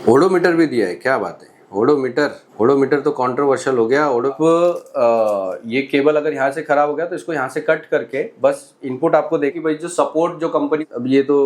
Odometer भी दिया है, क्या बात है। ओडोमीटर तो कंट्रोवर्शियल हो गया। ये केबल अगर यहाँ से खराब हो गया तो इसको यहाँ से कट करके बस इनपुट आपको देखिए भाई, जो सपोर्ट जो कंपनी, अब ये तो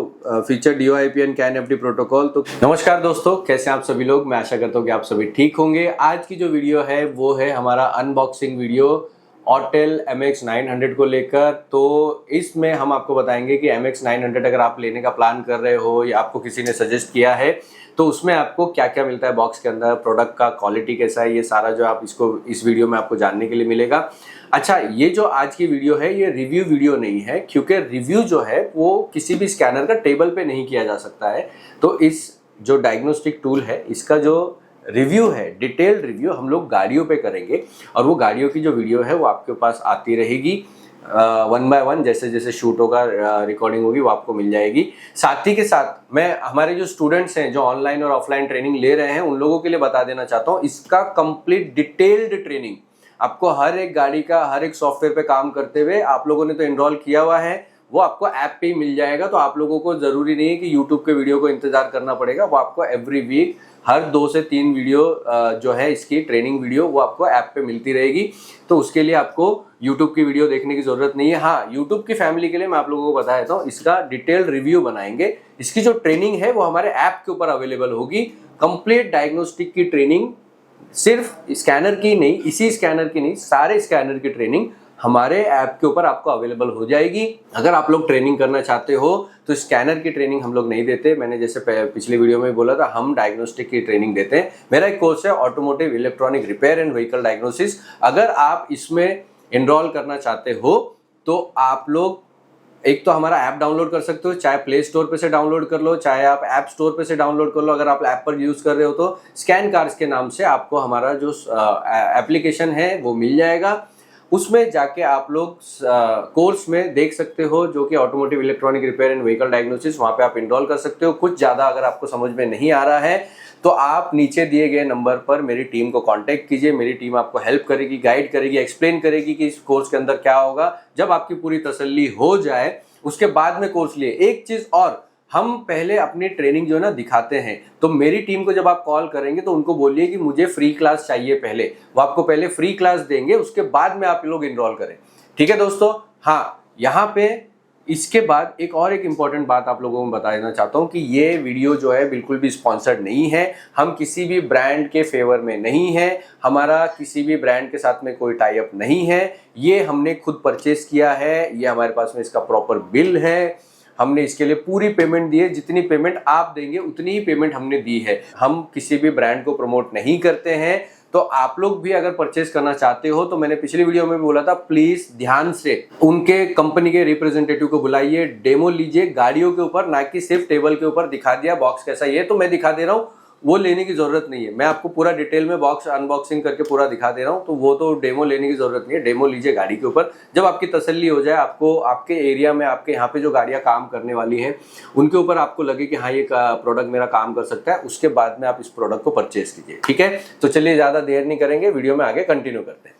feature DOIPN can FD protocol. तो नमस्कार दोस्तों, कैसे हैं आप सभी लोग। मैं आशा करता हूँ कि आप सभी ठीक होंगे। आज की जो वीडियो है वो है हमारा अनबॉक्सिंग वीडियो ऑटेल MX 900 को लेकर। तो इसमें हम आपको बताएंगे कि MX 900 अगर आप लेने का प्लान कर रहे हो या आपको किसी ने सजेस्ट किया है तो उसमें आपको क्या क्या मिलता है बॉक्स के अंदर, प्रोडक्ट का क्वालिटी कैसा है, ये सारा जो आप इस वीडियो में आपको जानने के लिए मिलेगा। अच्छा, ये जो आज की वीडियो है ये रिव्यू वीडियो नहीं है, क्योंकि रिव्यू जो है वो किसी भी स्कैनर का टेबल पे नहीं किया जा सकता है। तो इस जो डायग्नोस्टिक टूल है इसका जो रिव्यू है, डिटेल्ड रिव्यू हम लोग गाड़ियों पे करेंगे और वो गाड़ियों की जो वीडियो है वो आपके पास आती रहेगी 1 बाय 1। जैसे जैसे शूट होगा, रिकॉर्डिंग होगी, वो आपको मिल जाएगी। साथ ही के साथ मैं हमारे जो स्टूडेंट्स हैं जो ऑनलाइन और ऑफलाइन ट्रेनिंग ले रहे हैं उन लोगों के लिए बता देना चाहता हूँ, इसका कंप्लीट डिटेल्ड ट्रेनिंग आपको हर एक गाड़ी का हर एक सॉफ्टवेयर पे काम करते हुए, आप लोगों ने तो एनरोल किया हुआ है, वो आपको ऐप पे ही मिल जाएगा। तो आप लोगों को जरूरी नहीं है कि यूट्यूब के वीडियो को इंतजार करना पड़ेगा, वो आपको एवरी वीक हर 2 से 3 वीडियो जो है इसकी ट्रेनिंग वीडियो वो आपको ऐप पे मिलती रहेगी। तो उसके लिए आपको यूट्यूब की वीडियो देखने की जरूरत नहीं है। हाँ, यूट्यूब की फैमिली के लिए मैं आप लोगों को बता देता हूँ, इसका डिटेल्ड रिव्यू बनाएंगे। इसकी जो ट्रेनिंग है वो हमारे ऐप के ऊपर अवेलेबल होगी। कंप्लीट डायग्नोस्टिक की ट्रेनिंग, सिर्फ स्कैनर की नहीं, इसी स्कैनर की नहीं, सारे स्कैनर की ट्रेनिंग हमारे ऐप के ऊपर आपको अवेलेबल हो जाएगी। अगर आप लोग ट्रेनिंग करना चाहते हो तो स्कैनर की ट्रेनिंग हम लोग नहीं देते। मैंने जैसे पिछले वीडियो में बोला था, हम डायग्नोस्टिक की ट्रेनिंग देते हैं। मेरा एक कोर्स है automotive electronic repair and vehicle diagnosis. अगर आप इसमें एनरोल करना चाहते हो तो आप लोग एक तो हमारा ऐप डाउनलोड कर सकते हो, चाहे प्ले स्टोर पे से डाउनलोड कर लो, चाहे आप ऐप स्टोर पे से डाउनलोड कर लो। अगर आप ऐप पर यूज कर रहे हो तो स्कैन कार्स के नाम से आपको हमारा जो एप्लीकेशन है वो मिल जाएगा। उसमें जाके आप लोग कोर्स में देख सकते हो, जो कि automotive electronic repair and vehicle diagnosis, वहां पे आप एनरोल कर सकते हो। कुछ ज्यादा अगर आपको समझ में नहीं आ रहा है तो आप नीचे दिए गए नंबर पर मेरी टीम को कांटेक्ट कीजिए। मेरी टीम आपको हेल्प करेगी, गाइड करेगी, एक्सप्लेन करेगी कि इस कोर्स के अंदर क्या होगा। जब आपकी पूरी तसल्ली हो जाए उसके बाद में कोर्स लिए। एक चीज और, हम पहले अपनी ट्रेनिंग जो है ना दिखाते हैं, तो मेरी टीम को जब आप कॉल करेंगे तो उनको बोलिए कि मुझे फ्री क्लास चाहिए पहले। वो आपको पहले फ्री क्लास देंगे, उसके बाद में आप लोग एनरोल करें। ठीक है दोस्तों। हाँ, यहाँ पे इसके बाद एक इंपॉर्टेंट बात आप लोगों को बता देना चाहता हूँ कि ये वीडियो जो है बिल्कुल भी स्पॉन्सर्ड नहीं है। हम किसी भी ब्रांड के फेवर में नहीं है, हमारा किसी भी ब्रांड के साथ में कोई टाई अप नहीं है। ये हमने खुद परचेस किया है, ये हमारे पास में इसका प्रॉपर बिल है, हमने इसके लिए पूरी पेमेंट दी है। जितनी पेमेंट आप देंगे उतनी ही पेमेंट हमने दी है। हम किसी भी ब्रांड को प्रमोट नहीं करते हैं। तो आप लोग भी अगर परचेस करना चाहते हो तो मैंने पिछली वीडियो में भी बोला था, प्लीज ध्यान से उनके कंपनी के रिप्रेजेंटेटिव को बुलाइए, डेमो लीजिए गाड़ियों के ऊपर, ना कि सिर्फ टेबल के ऊपर दिखा दिया बॉक्स कैसा ये तो मैं दिखा दे रहा हूँ, वो लेने की जरूरत नहीं है। मैं आपको पूरा डिटेल में बॉक्स अनबॉक्सिंग करके पूरा दिखा दे रहा हूँ, तो वो तो डेमो लेने की जरूरत नहीं है। डेमो लीजिए गाड़ी के ऊपर, जब आपकी तसल्ली हो जाए, आपको आपके एरिया में, आपके यहाँ पे जो गाड़ियाँ काम करने वाली हैं उनके ऊपर आपको लगे कि हाँ ये प्रोडक्ट मेरा काम कर सकता है, उसके बाद में आप इस प्रोडक्ट को परचेज कीजिए। ठीक है, तो चलिए ज्यादा देर नहीं करेंगे, वीडियो में आगे कंटिन्यू करते हैं।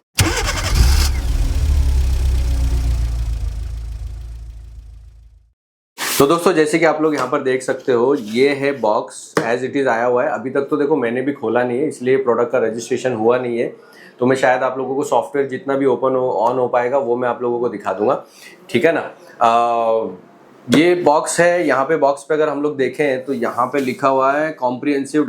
तो दोस्तों, जैसे कि आप लोग यहाँ पर देख सकते हो, ये है बॉक्स एज इट इज आया हुआ है। अभी तक तो देखो मैंने भी खोला नहीं है, इसलिए प्रोडक्ट का रजिस्ट्रेशन हुआ नहीं है। तो मैं शायद आप लोगों को सॉफ्टवेयर जितना भी ऑन हो पाएगा वो मैं आप लोगों को दिखा दूंगा। ठीक है ना। ये बॉक्स है। यहाँ पे बॉक्स पे अगर हम लोग देखें तो यहाँ पे लिखा हुआ है comprehensive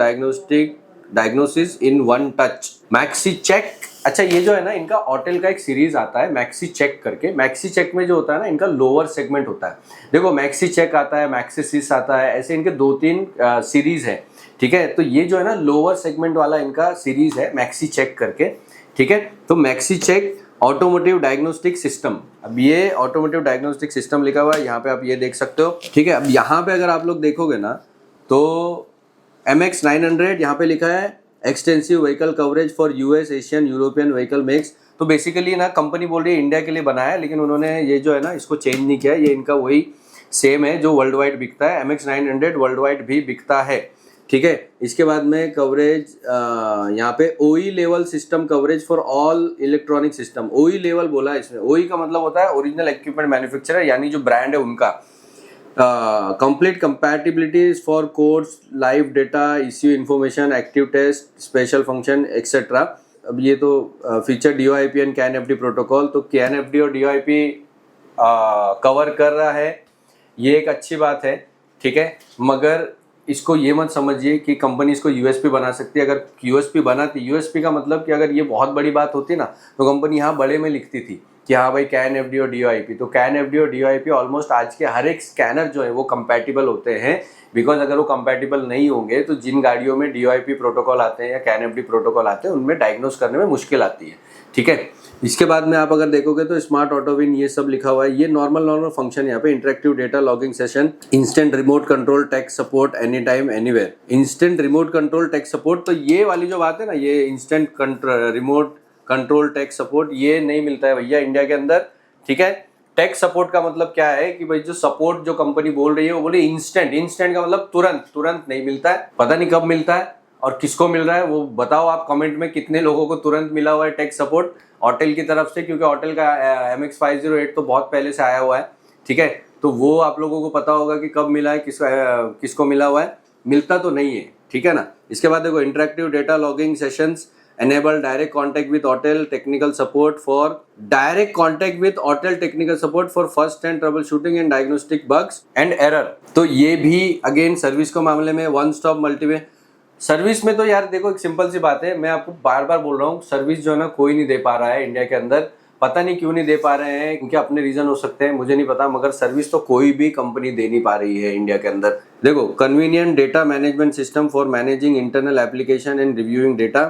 diagnosis in 1 touch Maxi Check. अच्छा, ये जो है ना, इनका ऑटेल का एक सीरीज आता है मैक्सी चेक करके। मैक्सी चेक में जो होता है ना, इनका लोअर सेगमेंट होता है। देखो, मैक्सी चेक आता है, मैक्सिसिस आता है, ऐसे इनके 2-3 सीरीज है। ठीक है, तो ये जो है ना लोअर सेगमेंट वाला इनका सीरीज है मैक्सी चेक करके। ठीक है, तो Maxi Check automotive diagnostic system. अब ये ऑटोमोटिव डायग्नोस्टिक सिस्टम लिखा हुआ है, यहाँ पे आप ये देख सकते हो। ठीक है, अब यहाँ पे अगर आप लोग देखोगे ना तो MX 900 यहाँ पे लिखा है extensive vehicle coverage for US, Asian, European vehicle makes. तो बेसिकली ना कंपनी बोल रही है इंडिया के लिए बनाया है, लेकिन उन्होंने ये जो है ना इसको चेंज नहीं किया। ये इनका वही सेम है जो वर्ल्ड वाइड बिकता है। MX 900 वर्ल्ड वाइड भी बिकता है। ठीक है, इसके बाद में कवरेज यहाँ पे OE level system coverage for all electronic system. OE level बोला है इसमें। OE का मतलब होता है ओरिजिनल इक्विपमेंट मैन्युफैक्चरर, यानी जो ब्रांड है उनका। Complete compatibilities for codes, live data, ECU information, active test, special function etcetera. अब ये तो feature DOIP and CAN-FD protocol, तो CAN-FD और DOIP कवर कर रहा है, ये एक अच्छी बात है, ठीक है। मगर इसको ये मत समझिए कि कंपनी इसको USP बना सकती है। अगर USP बनाती, USP का मतलब कि अगर ये बहुत बड़ी बात होती ना तो कंपनी यहाँ बड़े में लिखती थी कि हाँ भाई CAN-FD और DOIP। तो CAN-FD और DOIP ऑलमोस्ट आज के हर एक स्कैनर जो है वो कंपैटिबल होते हैं, बिकॉज अगर वो कंपैटिबल नहीं होंगे तो जिन गाड़ियों में DOIP प्रोटोकॉल आते हैं या CAN-FD प्रोटोकॉल आते हैं उनमें डायग्नोस करने में मुश्किल आती है, ठीक है। इसके बाद में आप अगर देखोगे तो स्मार्ट ऑटो विन ये सब लिखा हुआ है, ये नॉर्मल फंक्शन यहाँ पे, interactive data logging session, instant remote control tech support any time anywhere, instant remote control tech support. तो ये वाली जो बात है ना, ये instant remote control tech support ये नहीं मिलता है भैया इंडिया के अंदर, ठीक है। टेक सपोर्ट का मतलब क्या है कि भाई जो सपोर्ट जो कंपनी बोल रही है वो बोले इंस्टेंट, इंस्टेंट का मतलब तुरंत नहीं मिलता है। पता नहीं कब मिलता है और किसको मिल रहा है वो बताओ आप कमेंट में, कितने लोगों को तुरंत मिला हुआ है टेक सपोर्ट ऑटेल की तरफ से, क्योंकि ऑटेल का MX508 तो बहुत पहले से आया हुआ है, ठीक है। तो वो आप लोगों को पता होगा कि कब मिला है, किसको मिला हुआ है, मिलता तो नहीं है, ठीक है ना। इसके बाद देखो interactive data logging sessions, enable direct contact with hotel technical support for first hand troubleshooting and diagnostic bugs and error। तो ये भी अगेन सर्विस के मामले में वन स्टॉप मल्टीवे सर्विस में तो यार देखो एक सिंपल सी बात है, मैं आपको बार बार बोल रहा हूँ, सर्विस जो है ना कोई नहीं दे पा रहा है इंडिया के अंदर। पता नहीं क्यों नहीं दे पा रहे हैं, क्योंकि अपने रीजन हो सकते हैं, मुझे नहीं पता, मगर सर्विस तो कोई भी कंपनी दे नहीं पा रही है इंडिया के अंदर। देखो convenient data management system for managing internal application and reviewing data,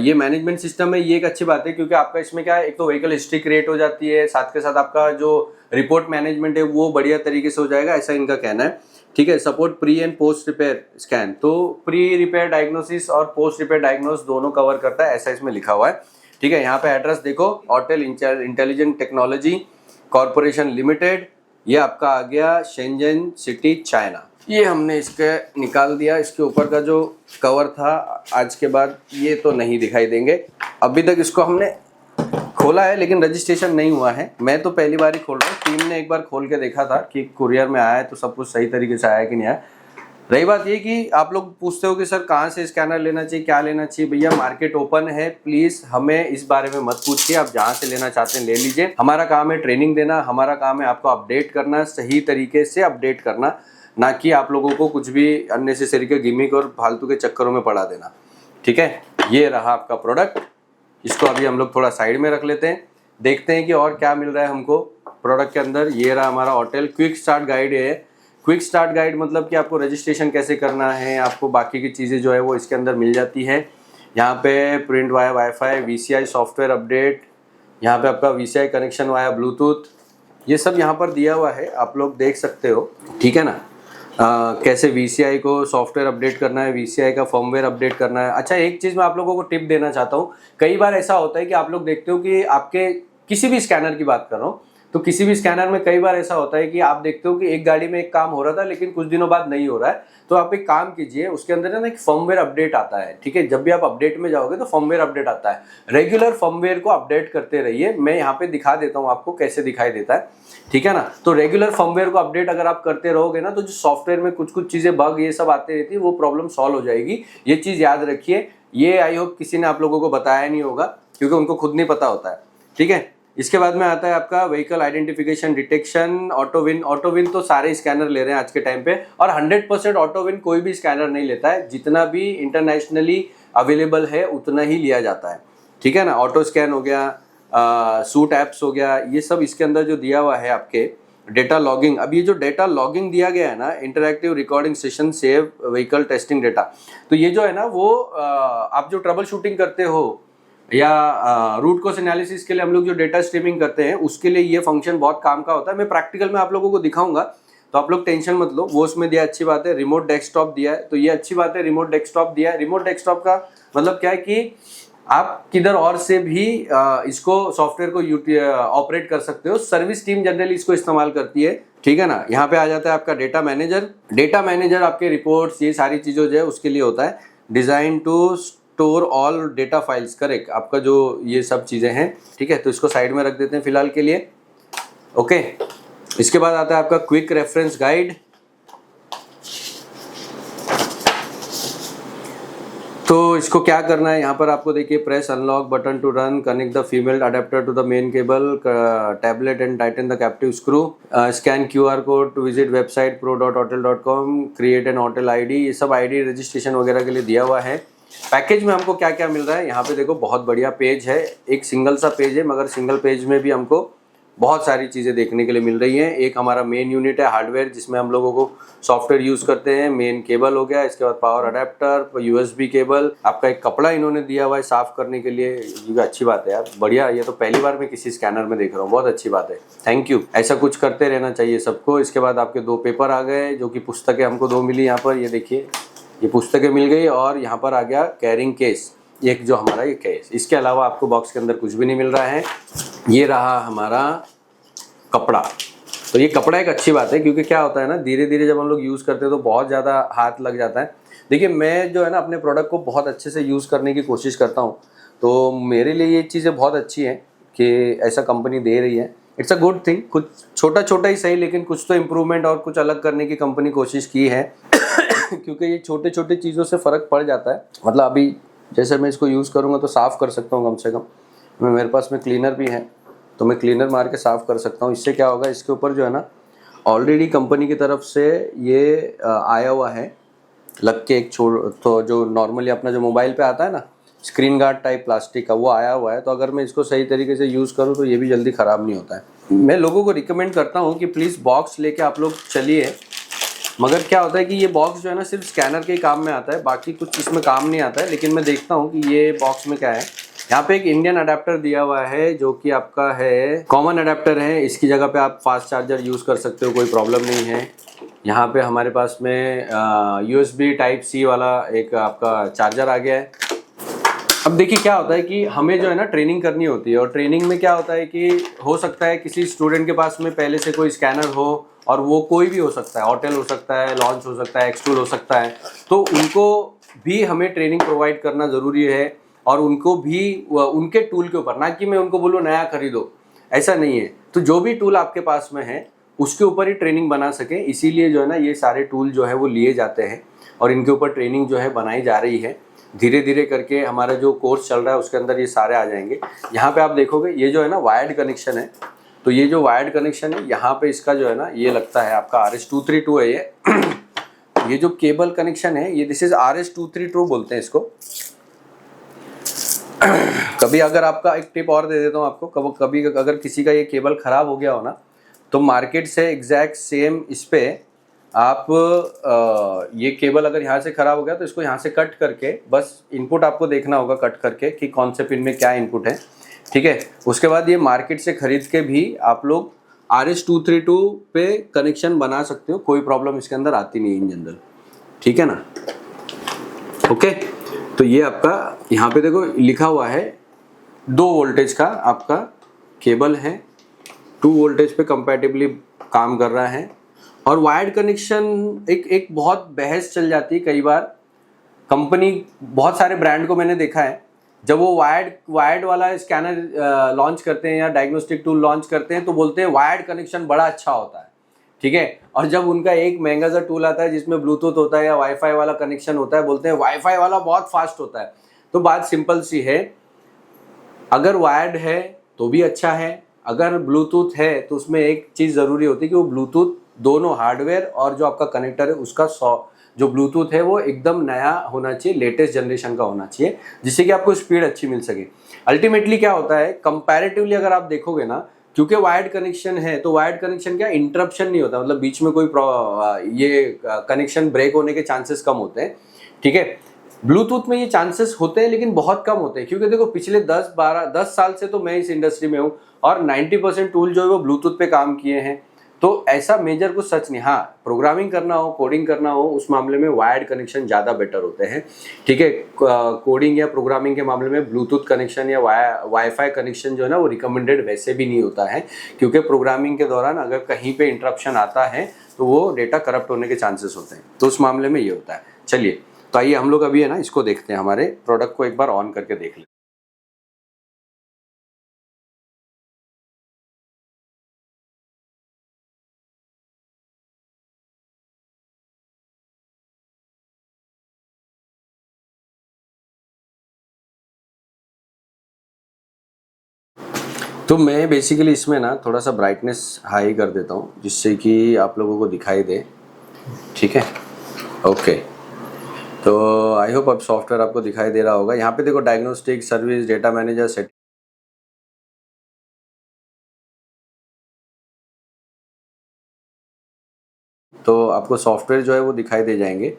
ये मैनेजमेंट सिस्टम है, ये एक अच्छी बात है, क्योंकि आपका इसमें क्या है, एक तो व्हीकल हिस्ट्री क्रिएट हो जाती है, साथ के साथ आपका जो रिपोर्ट मैनेजमेंट है वो बढ़िया तरीके से हो जाएगा, ऐसा इनका कहना है, ठीक है। Support pre and post repair scan, तो प्री रिपेयर डायग्नोसिस और पोस्ट रिपेयर डायग्नोस दोनों कवर करता है, ऐसा इसमें लिखा हुआ है, ठीक है। यहाँ पे एड्रेस देखो, hotel intelligent technology corporation limited, ये आपका आ गया शेंजन सिटी चाइना। ये हमने इसके निकाल दिया, इसके ऊपर का जो कवर था आज के बाद ये तो नहीं दिखाई देंगे। अभी तक इसको हमने खोला है लेकिन रजिस्ट्रेशन नहीं हुआ है, मैं तो पहली बार ही खोल रहा हूँ। टीम ने एक बार खोल के देखा था कि कुरियर में आया है तो सब कुछ सही तरीके से आया कि नहीं आया। रही बात ये कि आप लोग पूछते हो कि सर कहाँ से स्कैनर लेना चाहिए, क्या लेना चाहिए, भैया मार्केट ओपन है, प्लीज हमें इस बारे में मत पूछिए, आप जहाँ से लेना चाहते हैं ले लीजिए। हमारा काम है ट्रेनिंग देना, हमारा काम है आपको अपडेट करना, सही तरीके से अपडेट करना, ना कि आप लोगों को कुछ भी अननेसेसरी के गिमिक और फालतू के चक्करों में पड़ा देना, ठीक है। ये रहा आपका प्रोडक्ट, इसको अभी हम लोग थोड़ा साइड में रख लेते हैं, देखते हैं कि और क्या मिल रहा है हमको प्रोडक्ट के अंदर। ये रहा हमारा होटल क्विक स्टार्ट गाइड है। क्विक स्टार्ट गाइड मतलब कि आपको रजिस्ट्रेशन कैसे करना है, आपको बाकी की चीज़ें जो है वो इसके अंदर मिल जाती है। यहाँ पे print via wifi, VCI software update, यहाँ पे आपका VCI कनेक्शन वाया ब्लूटूथ, ये सब यहाँ पर दिया हुआ है, आप लोग देख सकते हो, ठीक है ना। कैसे VCI को सॉफ्टवेयर अपडेट करना है, VCI का फर्मवेयर अपडेट करना है। अच्छा एक चीज़ मैं आप लोगों को टिप देना चाहता हूँ, कई बार ऐसा होता है कि आप लोग देखते हो कि आपके किसी भी स्कैनर की बात कर रहा हूँ, तो किसी भी स्कैनर में कई बार ऐसा होता है कि आप देखते हो कि एक गाड़ी में एक काम हो रहा था लेकिन कुछ दिनों बाद नहीं हो रहा है, तो आप एक काम कीजिए, उसके अंदर ना एक फर्मवेयर अपडेट आता है, ठीक है। जब भी आप अपडेट में जाओगे तो फर्मवेयर अपडेट आता है, रेगुलर फर्मवेयर को अपडेट करते रहिए। मैं यहाँ पे दिखा देता हूँ आपको कैसे दिखाई देता है, ठीक है ना। तो रेगुलर फर्मवेयर को अपडेट अगर आप करते रहोगे ना, तो जो सॉफ्टवेयर में कुछ कुछ चीजें बग ये सब आते रहती है, वो प्रॉब्लम सॉल्व हो जाएगी। ये चीज याद रखिए, ये आई होप किसी ने आप लोगों को बताया नहीं होगा, क्योंकि उनको खुद नहीं पता होता है, ठीक है। इसके बाद में आता है आपका व्हीकल आइडेंटिफिकेशन डिटेक्शन, ऑटोविन। ऑटोविन तो सारे स्कैनर ले रहे हैं आज के टाइम पे, और 100% ऑटोविन कोई भी स्कैनर नहीं लेता है, जितना भी इंटरनेशनली अवेलेबल है उतना ही लिया जाता है, ठीक है ना। ऑटो स्कैन हो गया, सूट एप्स हो गया, ये सब इसके अंदर जो दिया हुआ है आपके डेटा लॉगिंग। अब ये जो डेटा लॉगिंग दिया गया है ना, interactive recording session save vehicle testing data, तो ये जो है ना वो आप जो ट्रबल शूटिंग करते हो या रूट कॉज एनालिसिस के लिए हम लोग जो डेटा स्ट्रीमिंग करते हैं उसके लिए ये फंक्शन बहुत काम का होता है। मैं प्रैक्टिकल में आप लोगों को दिखाऊंगा, तो आप लोग टेंशन मत लो, वो उसमें दिया अच्छी बात है। रिमोट डेस्कटॉप दिया है, तो ये अच्छी बात है, रिमोट डेस्कटॉप दिया है। रिमोट डेस्कटॉप का मतलब क्या है कि आप किधर और से भी इसको सॉफ्टवेयर को ऑपरेट कर सकते हो। सर्विस टीम जनरली इसको इस्तेमाल करती है, ठीक है ना। यहाँ पे आ जाता है आपका डेटा मैनेजर। डेटा मैनेजर आपके रिपोर्ट्स ये सारी चीज़ों जो है उसके लिए होता है। Design to store all data files, correct, आपका जो ये सब चीज़ें हैं, ठीक है। तो इसको साइड में रख देते हैं फिलहाल के लिए, ओके। इसके बाद आता है आपका क्विक रेफरेंस गाइड। तो इसको क्या करना है, यहाँ पर आपको देखिए press unlock button to run, connect the female adapter to the main cable tablet and tighten the captive screw, scan QR code to visit website pro.otel.com, create an hotel ID। ये सब ID रजिस्ट्रेशन वगैरह के लिए दिया हुआ है। Package में हमको क्या क्या मिल रहा है, यहाँ पे देखो बहुत बढ़िया पेज है, एक सिंगल सा पेज है, मगर सिंगल पेज में भी हमको बहुत सारी चीज़ें देखने के लिए मिल रही हैं। एक हमारा मेन यूनिट है हार्डवेयर, जिसमें हम लोगों को सॉफ्टवेयर यूज़ करते हैं। मेन केबल हो गया, इसके बाद पावर अडेप्टर, USB केबल, आपका एक कपड़ा इन्होंने दिया हुआ है साफ़ करने के लिए। ये अच्छी बात है यार, बढ़िया। ये तो पहली बार मैं किसी स्कैनर में देख रहा हूँ, बहुत अच्छी बात है, थैंक यू। ऐसा कुछ करते रहना चाहिए सबको। इसके बाद आपके 2 पेपर आ गए, जो कि पुस्तकें हमको 2 मिली यहाँ पर, ये देखिए ये पुस्तकें मिल गई। और यहाँ पर आ गया कैरिंग केस, एक जो हमारा ये केस। इसके अलावा आपको बॉक्स के अंदर कुछ भी नहीं मिल रहा है। ये रहा हमारा कपड़ा। तो ये कपड़ा एक अच्छी बात है, क्योंकि क्या होता है ना, धीरे धीरे जब हम लोग यूज़ करते हैं तो बहुत ज़्यादा हाथ लग जाता है। देखिए मैं जो है ना अपने प्रोडक्ट को बहुत अच्छे से यूज़ करने की कोशिश करता हूँ, तो मेरे लिए ये चीज़ें बहुत अच्छी हैं कि ऐसा कंपनी दे रही है। It's a good thing. कुछ छोटा छोटा ही सही, लेकिन कुछ तो इम्प्रूवमेंट और कुछ अलग करने की कंपनी कोशिश की है क्योंकि ये छोटे छोटे चीज़ों से फ़र्क पड़ जाता है। मतलब अभी जैसे मैं इसको यूज़ करूँगा तो साफ़ कर सकता हूँ कम से कम। मेरे पास में क्लीनर भी है, तो मैं क्लीनर मार के साफ़ कर सकता हूँ। इससे क्या होगा, इसके ऊपर जो है ना ऑलरेडी कंपनी की तरफ से ये आया हुआ है लग के एक तो जो नॉर्मली अपना जो मोबाइल पे आता है ना स्क्रीन गार्ड टाइप प्लास्टिक का, वो आया हुआ है। तो अगर मैं इसको सही तरीके से यूज़ करूँ तो ये भी जल्दी ख़राब नहीं होता है। मैं लोगों को रिकमेंड करता हूँ कि प्लीज़ बॉक्स लेके आप लोग चलिए, मगर क्या होता है कि ये बॉक्स जो है ना सिर्फ स्कैनर के ही काम में आता है, बाकी कुछ इसमें काम नहीं आता है। लेकिन मैं देखता हूँ कि ये बॉक्स में क्या है। यहाँ पे एक इंडियन अडेप्टर दिया हुआ है, जो कि आपका है कॉमन अडेप्टर है। इसकी जगह पे आप फास्ट चार्जर यूज़ कर सकते हो, कोई प्रॉब्लम नहीं है। यहाँ पे हमारे पास में USB Type-C वाला एक आपका चार्जर आ गया है। अब देखिए क्या होता है कि हमें जो है ना ट्रेनिंग करनी होती है, और ट्रेनिंग में क्या होता है कि हो सकता है किसी स्टूडेंट के पास में पहले से कोई स्कैनर हो, और वो कोई भी हो सकता है, होटल हो सकता है, लॉन्च हो सकता है, एक्सटूल हो सकता है। तो उनको भी हमें ट्रेनिंग प्रोवाइड करना ज़रूरी है, और उनको भी उनके टूल के ऊपर, ना कि मैं उनको बोलूँ नया खरीदो, ऐसा नहीं है। तो जो भी टूल आपके पास में है उसके ऊपर ही ट्रेनिंग बना सके, इसीलिए जो है ना ये सारे टूल जो है वो लिए जाते हैं, और इनके ऊपर ट्रेनिंग जो है बनाई जा रही है। धीरे धीरे करके हमारा जो कोर्स चल रहा है उसके अंदर ये सारे आ जाएंगे। यहाँ पे आप देखोगे ये जो है ना वायर्ड कनेक्शन है, तो ये जो वायर्ड कनेक्शन है यहाँ पे इसका जो है ना ये लगता है आपका RS-232 है ये जो केबल कनेक्शन है ये दिस इज RS-232 बोलते हैं इसको। कभी अगर आपका एक टिप और दे देता हूँ आपको, कभी अगर किसी का ये केबल ख़राब हो गया हो ना, तो मार्केट से एग्जैक्ट सेम इस पे आप ये केबल अगर यहाँ से ख़राब हो गया तो इसको यहाँ से कट करके बस इनपुट आपको देखना होगा कट करके कि कौन से पिन में क्या इनपुट है, ठीक है। उसके बाद ये मार्केट से ख़रीद के भी आप लोग RS-232 पे कनेक्शन बना सकते हो, कोई प्रॉब्लम इसके अंदर आती नहीं है इन जनरल, ठीक है ना। ओके, तो ये आपका यहाँ पे देखो लिखा हुआ है 2 वोल्टेज का आपका केबल है, 2 वोल्टेज पे कंपैटिबली काम कर रहा है। और वायर्ड कनेक्शन एक बहुत बहस चल जाती है कई बार। कंपनी बहुत सारे ब्रांड को मैंने देखा है, जब वो वायर्ड वाला स्कैनर लॉन्च करते हैं या डायग्नोस्टिक टूल लॉन्च करते हैं तो बोलते हैं वायर्ड कनेक्शन बड़ा अच्छा होता है, ठीक है। और जब उनका एक महंगा सा टूल आता है जिसमें ब्लूटूथ होता है या वाईफाई वाला कनेक्शन होता है, बोलते हैं वाईफाई वाला बहुत फास्ट होता है। तो बात सिंपल सी है, अगर वायर्ड है तो भी अच्छा है, अगर ब्लूटूथ है तो उसमें एक चीज़ ज़रूरी होती है कि वो ब्लूटूथ दोनों हार्डवेयर और जो आपका कनेक्टर है उसका जो ब्लूटूथ है वो एकदम नया होना चाहिए, लेटेस्ट जनरेशन का होना चाहिए, जिससे कि आपको स्पीड अच्छी मिल सके। अल्टीमेटली क्या होता है कंपैरेटिवली अगर आप देखोगे ना, क्योंकि वायर्ड कनेक्शन है तो वायर्ड कनेक्शन क्या इंटरप्शन नहीं होता, मतलब बीच में कोई ये कनेक्शन ब्रेक होने के चांसेस कम होते हैं, ठीक है। ब्लूटूथ में ये चांसेस होते हैं लेकिन बहुत कम होते हैं, क्योंकि देखो पिछले 10 साल से तो मैं इस इंडस्ट्री में हूँ और 90% टूल जो है वो ब्लूटूथ पे काम किए हैं। तो ऐसा मेजर कुछ सच नहीं। हाँ, प्रोग्रामिंग करना हो, कोडिंग करना हो, उस मामले में वायर्ड कनेक्शन ज़्यादा बेटर होते हैं, ठीक है। कोडिंग या प्रोग्रामिंग के मामले में ब्लूटूथ कनेक्शन या वाईफाई कनेक्शन जो है ना वो रिकमेंडेड वैसे भी नहीं होता है, क्योंकि प्रोग्रामिंग के दौरान अगर कहीं पे इंटरप्शन आता है तो वो डेटा करप्ट होने के चांसेस होते हैं, तो उस मामले में ये होता है। चलिए, तो आइए हम लोग अभी है ना इसको देखते हैं, हमारे प्रोडक्ट को एक बार ऑन करके देख लें। तो मैं बेसिकली इसमें ना थोड़ा सा ब्राइटनेस हाई कर देता हूँ जिससे कि आप लोगों को दिखाई दे, ठीक है। ओके, तो आई होप अब सॉफ्टवेयर आपको दिखाई दे रहा होगा। यहाँ पे देखो diagnostic, service, data manager, set, तो आपको सॉफ्टवेयर जो है वो दिखाई दे जाएंगे।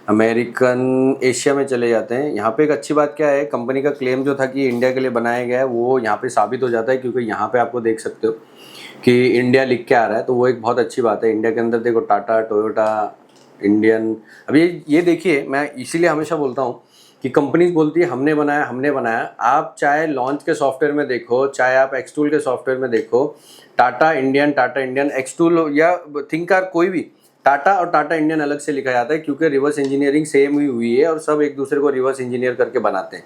अमेरिकन एशिया में चले जाते हैं। यहाँ पे एक अच्छी बात क्या है, कंपनी का क्लेम जो था कि इंडिया के लिए बनाया गया है वो यहाँ पे साबित हो जाता है, क्योंकि यहाँ पे आपको देख सकते हो कि इंडिया लिख के आ रहा है, तो वो एक बहुत अच्छी बात है। इंडिया के अंदर देखो टाटा, टोयोटा, इंडियन। अभी ये देखिए, मैं इसीलिए हमेशा बोलता हूँ कि कंपनीज बोलती है हमने बनाया हमने बनाया। आप चाहे लॉन्च के सॉफ्टवेयर में देखो, चाहे आप एक्सटूल के सॉफ्टवेयर में देखो, टाटा इंडियन, एक्सटूल या थिंकर, कोई भी टाटा और टाटा इंडियन अलग से लिखा जाता है, क्योंकि रिवर्स इंजीनियरिंग सेम ही हुई है और सब एक दूसरे को रिवर्स इंजीनियर करके बनाते हैं,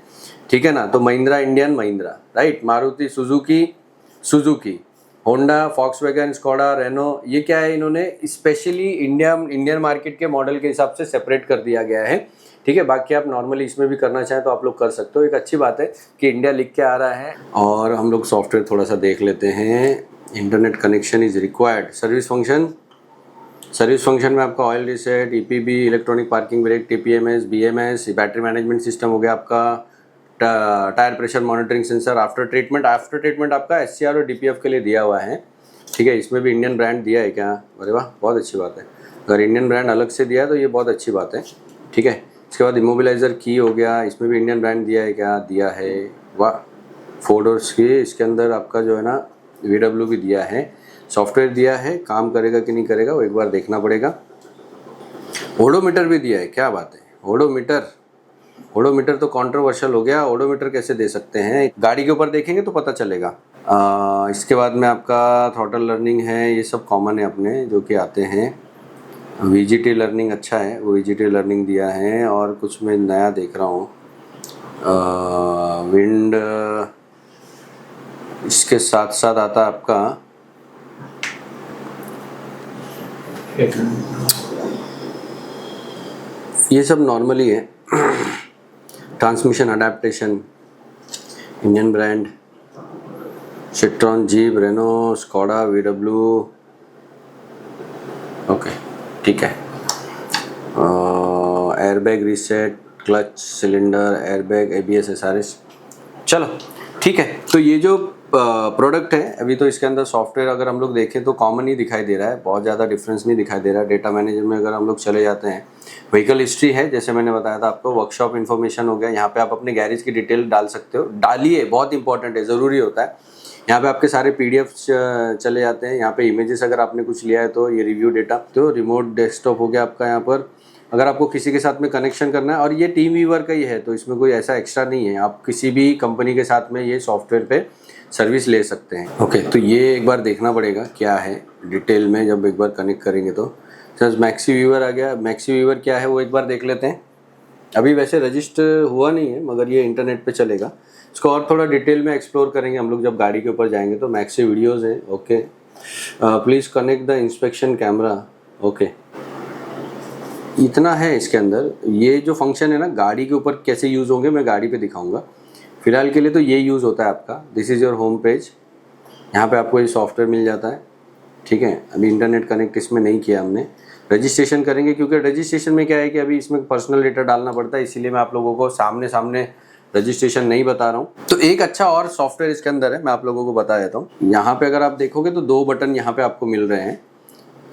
ठीक है ना। तो Mahindra Indian Mahindra, right, Maruti Suzuki Suzuki, Honda, Volkswagen, Skoda, Renault, ये क्या है, इन्होंने स्पेशली इंडियन मार्केट के मॉडल के हिसाब से सेपरेट कर दिया गया है, ठीक है। बाकी आप नॉर्मली इसमें भी करना चाहें तो आप लोग कर सकते हो। एक अच्छी बात है कि इंडिया लिख के आ रहा है। और हम लोग सॉफ्टवेयर थोड़ा सा देख लेते हैं। Internet connection is required. Service function में आपका oil reset, EPB, electronic parking brake, TPMS, BMS, battery management system हो गया आपका, tyre pressure monitoring sensor, after treatment आपका एससीआर और डीपीएफ के लिए दिया हुआ है, ठीक है। इसमें भी इंडियन ब्रांड दिया है क्या? अरे वाह, बहुत अच्छी बात है। अगर इंडियन ब्रांड अलग से दिया है तो ये बहुत अच्छी बात है, ठीक है। इसके बाद इमोबिलाइजर की हो गया, इसमें भी इंडियन ब्रांड दिया है क्या? दिया है, वाह। 4 डोर्स की, इसके अंदर आपका जो है ना VW भी दिया है, सॉफ्टवेयर दिया है। काम करेगा कि नहीं करेगा वो एक बार देखना पड़ेगा। ओडोमीटर भी दिया है, क्या बात है। ओडोमीटर तो कंट्रोवर्शियल हो गया, ओडोमीटर कैसे दे सकते हैं? गाड़ी के ऊपर देखेंगे तो पता चलेगा। इसके बाद में आपका थ्रॉटल लर्निंग है, ये सब कॉमन है अपने जो कि आते हैं। VGT लर्निंग अच्छा है, वो VGT लर्निंग दिया है। और कुछ मैं नया देख रहा हूँ, विंड, इसके साथ साथ आता है आपका ये सब नॉर्मली है। Transmission adaptation, Indian brand, Citroen, Jeep, Renault, Skoda, VW, okay, ठीक है। Airbag reset, clutch, cylinder, airbag, ABS, SRS, चलो ठीक है। तो ये जो प्रोडक्ट है अभी, तो इसके अंदर सॉफ्टवेयर अगर हम लोग देखें तो कॉमन ही दिखाई दे रहा है, बहुत ज़्यादा डिफरेंस नहीं दिखाई दे रहा है। डेटा मैनेजर में अगर हम लोग चले जाते हैं, व्हीकल हिस्ट्री है, जैसे मैंने बताया था आपको, वर्कशॉप इन्फॉर्मेशन हो गया। यहाँ पे आप अपने गैरेज की डिटेल डाल सकते हो, डालिए, बहुत इंपॉर्टेंट है, ज़रूरी होता है। यहाँ पे आपके सारे PDF चले जाते हैं। यहाँ पे इमेजेस अगर आपने कुछ लिया है तो ये रिव्यू डेटा, तो रिमोट डेस्कटॉप हो गया आपका। यहाँ पर अगर आपको किसी के साथ में कनेक्शन करना है, और ये टीम वीवर का ही है, तो इसमें कोई ऐसा एक्स्ट्रा नहीं है, आप किसी भी कंपनी के साथ में ये सॉफ्टवेयर पे सर्विस ले सकते हैं। ओके, तो ये एक बार देखना पड़ेगा क्या है डिटेल में, जब एक बार कनेक्ट करेंगे तो। सर मैक्सी व्यूवर आ गया, मैक्सी व्यूवर क्या है वो एक बार देख लेते हैं। अभी वैसे रजिस्टर हुआ नहीं है, मगर ये इंटरनेट पे चलेगा। इसको और थोड़ा डिटेल में एक्सप्लोर करेंगे हम लोग जब गाड़ी के ऊपर जाएंगे। तो मैक्सी वीडियोज़ है, okay. Please connect the inspection camera, okay. इतना है इसके अंदर। ये जो फंक्शन है ना, गाड़ी के ऊपर कैसे यूज़ होंगे मैं गाड़ी पे दिखाऊंगा। फिलहाल के लिए तो ये यूज़ होता है आपका। This is your home page, यहाँ पे आपको ये सॉफ्टवेयर मिल जाता है, ठीक है। अभी इंटरनेट कनेक्ट इसमें नहीं किया हमने। रजिस्ट्रेशन करेंगे, क्योंकि रजिस्ट्रेशन में क्या है कि अभी इसमें पर्सनल डेटा डालना पड़ता है, इसीलिए मैं आप लोगों को सामने रजिस्ट्रेशन नहीं बता रहा हूँ। तो एक अच्छा और सॉफ्टवेयर इसके अंदर है, मैं आप लोगों को बता देता हूँ। यहाँ पे अगर आप देखोगे तो 2 बटन यहाँ पे आपको मिल रहे हैं।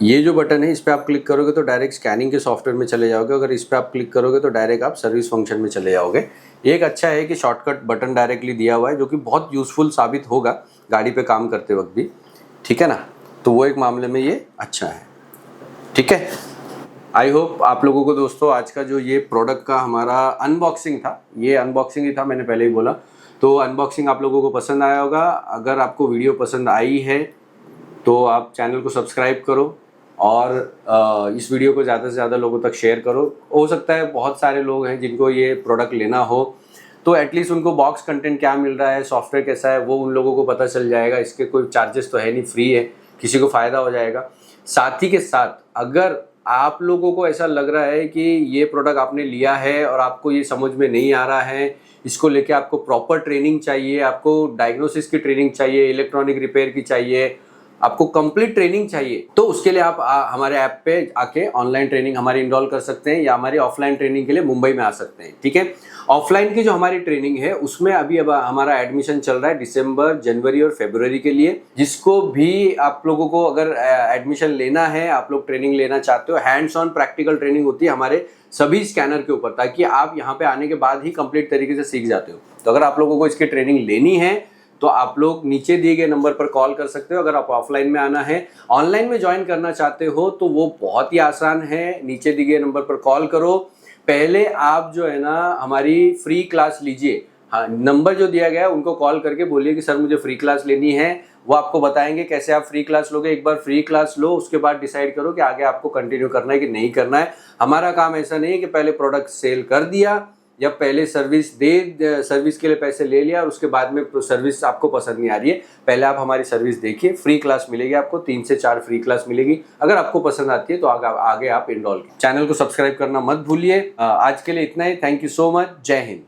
ये जो बटन है, इस पर आप क्लिक करोगे तो डायरेक्ट स्कैनिंग के सॉफ्टवेयर में चले जाओगे। अगर इस पर आप क्लिक करोगे तो डायरेक्ट आप सर्विस फंक्शन में चले जाओगे। एक अच्छा है कि शॉर्टकट बटन डायरेक्टली दिया हुआ है, जो कि बहुत यूज़फुल साबित होगा गाड़ी पे काम करते वक्त भी, ठीक है ना। तो वो एक मामले में ये अच्छा है, ठीक है। आई होप आप लोगों को दोस्तों आज का जो ये प्रोडक्ट का हमारा अनबॉक्सिंग था, ये अनबॉक्सिंग ही था, मैंने पहले ही बोला। तो अनबॉक्सिंग आप लोगों को पसंद आया होगा। अगर आपको वीडियो पसंद आई है तो आप चैनल को सब्सक्राइब करो और इस वीडियो को ज़्यादा से ज़्यादा लोगों तक शेयर करो। हो सकता है बहुत सारे लोग हैं जिनको ये प्रोडक्ट लेना हो, तो एटलीस्ट उनको बॉक्स कंटेंट क्या मिल रहा है, सॉफ्टवेयर कैसा है, वो उन लोगों को पता चल जाएगा। इसके कोई चार्जेस तो है नहीं, फ्री है, किसी को फ़ायदा हो जाएगा। साथ ही के साथ अगर आप लोगों को ऐसा लग रहा है कि ये प्रोडक्ट आपने लिया है और आपको ये समझ में नहीं आ रहा है, इसको लेके आपको प्रॉपर ट्रेनिंग चाहिए, आपको डायग्नोसिस की ट्रेनिंग चाहिए, इलेक्ट्रॉनिक रिपेयर की चाहिए, आपको कंप्लीट ट्रेनिंग चाहिए, तो उसके लिए आप हमारे ऐप पे आके ऑनलाइन ट्रेनिंग हमारी इनरोल कर सकते हैं या हमारी ऑफलाइन ट्रेनिंग के लिए मुंबई में आ सकते हैं। ठीक है, ऑफलाइन की जो हमारी ट्रेनिंग है उसमें अभी अब हमारा एडमिशन चल रहा है दिसंबर, जनवरी और फरवरी के लिए। जिसको भी आप लोगों को अगर एडमिशन लेना है, आप लोग ट्रेनिंग लेना चाहते हो, हैंड्स ऑन प्रैक्टिकल ट्रेनिंग होती है हमारे सभी स्कैनर के ऊपर, ताकि आप यहाँ पे आने के बाद ही कंप्लीट तरीके से सीख जाते हो। तो अगर आप लोगों को इसकी ट्रेनिंग लेनी है तो आप लोग नीचे दिए गए नंबर पर कॉल कर सकते हो। अगर आप ऑफलाइन में आना है, ऑनलाइन में ज्वाइन करना चाहते हो तो वो बहुत ही आसान है, नीचे दिए गए नंबर पर कॉल करो। पहले आप जो है ना हमारी फ्री क्लास लीजिए। हाँ, नंबर जो दिया गया है उनको कॉल करके बोलिए कि सर मुझे फ्री क्लास लेनी है, वो आपको बताएंगे कैसे आप फ्री क्लास लोगे। एक बार फ्री क्लास लो, उसके बाद डिसाइड करो कि आगे आपको कंटिन्यू करना है कि नहीं करना है। हमारा काम ऐसा नहीं है कि पहले प्रोडक्ट सेल कर दिया या पहले सर्विस के लिए पैसे ले लिया और उसके बाद में सर्विस आपको पसंद नहीं आ रही है। पहले आप हमारी सर्विस देखिए, फ्री क्लास मिलेगी आपको, 3 से 4 फ्री क्लास मिलेगी। अगर आपको पसंद आती है तो आगे आप इनरोल कीजिए। चैनल को सब्सक्राइब करना मत भूलिए। आज के लिए इतना ही। Thank you so much. जय हिंद।